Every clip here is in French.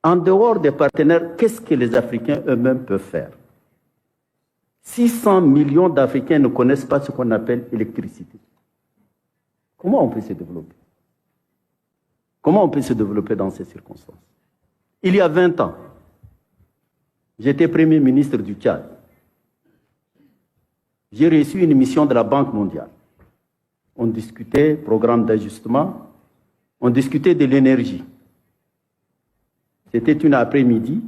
En dehors des partenaires, qu'est-ce que les Africains eux-mêmes peuvent faire? 600 millions d'Africains ne connaissent pas ce qu'on appelle l'électricité. Comment on peut se développer? Comment on peut se développer dans ces circonstances? Il y a 20 ans, j'étais Premier ministre du Tchad. J'ai reçu une mission de la Banque mondiale. On discutait programme d'ajustement, on discutait de l'énergie. C'était une après-midi.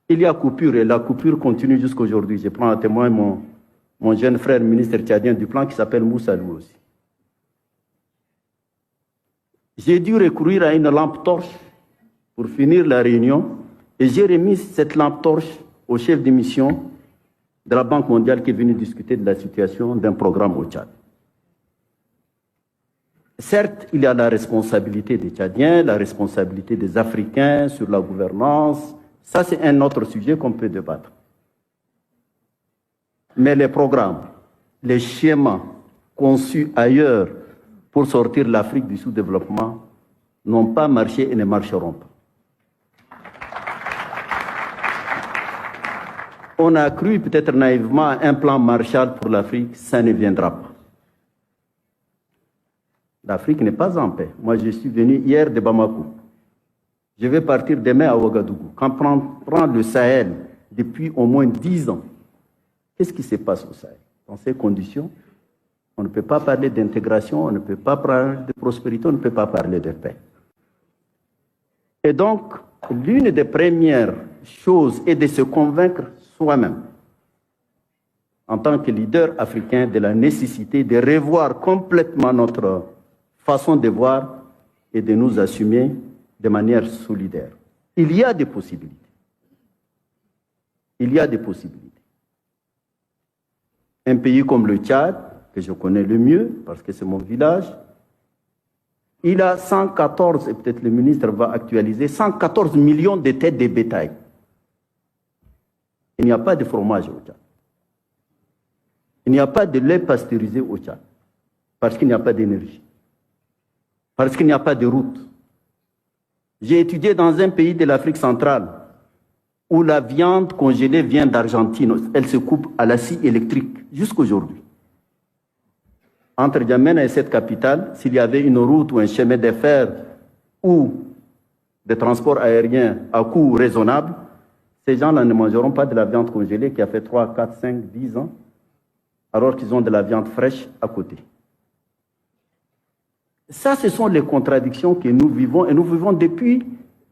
Il y a coupure et la coupure continue jusqu'à aujourd'hui. Je prends à témoin mon jeune frère ministre tchadien du plan qui s'appelle Moussa Lou aussi. J'ai dû recourir à une lampe torche pour finir la réunion et j'ai remis cette lampe torche au chef de mission de la Banque mondiale qui est venu discuter de la situation d'un programme au Tchad. Certes, il y a la responsabilité des Tchadiens, la responsabilité des Africains sur la gouvernance. Ça, c'est un autre sujet qu'on peut débattre. Mais les programmes, les schémas conçus ailleurs pour sortir l'Afrique du sous-développement n'ont pas marché et ne marcheront pas. On a cru peut-être naïvement à un plan Marshall pour l'Afrique, ça ne viendra pas. L'Afrique n'est pas en paix. Moi, je suis venu hier de Bamako. Je vais partir demain à Ouagadougou. Quand on prend le Sahel depuis au moins 10 ans, qu'est-ce qui se passe au Sahel? Dans ces conditions, on ne peut pas parler d'intégration, on ne peut pas parler de prospérité, on ne peut pas parler de paix. Et donc, l'une des premières choses est de se convaincre soi-même, en tant que leader africain, de la nécessité de revoir complètement notre façon de voir et de nous assumer de manière solidaire. Il y a des possibilités. Il y a des possibilités. Un pays comme le Tchad, que je connais le mieux, parce que c'est mon village, il a 114, et peut-être le ministre va actualiser, 114 millions de têtes de bétail. Il n'y a pas de fromage au Tchad. Il n'y a pas de lait pasteurisé au Tchad, parce qu'il n'y a pas d'énergie, parce qu'il n'y a pas de route. J'ai étudié dans un pays de l'Afrique centrale où la viande congelée vient d'Argentine. Elle se coupe à la scie électrique jusqu'aujourd'hui. Entre N'Djamena et cette capitale, s'il y avait une route ou un chemin de fer ou des transports aériens à coût raisonnable, ces gens-là ne mangeront pas de la viande congelée qui a fait 3, 4, 5, 10 ans, alors qu'ils ont de la viande fraîche à côté. Ça, ce sont les contradictions que nous vivons, et nous vivons depuis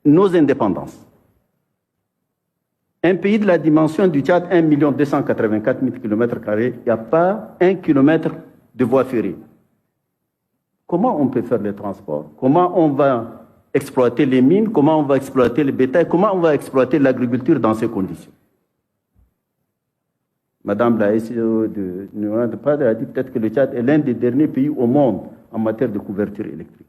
nos indépendances. Un pays de la dimension du Tchad, 1 284 000 km², il n'y a pas 1 km de voie ferrée. Comment on peut faire le transport? Comment on va exploiter les mines? Comment on va exploiter le bétail? Comment on va exploiter l'agriculture dans ces conditions? Madame la SEO de Nouran de Padre a dit peut-être que le Tchad est l'un des derniers pays au monde en matière de couverture électrique.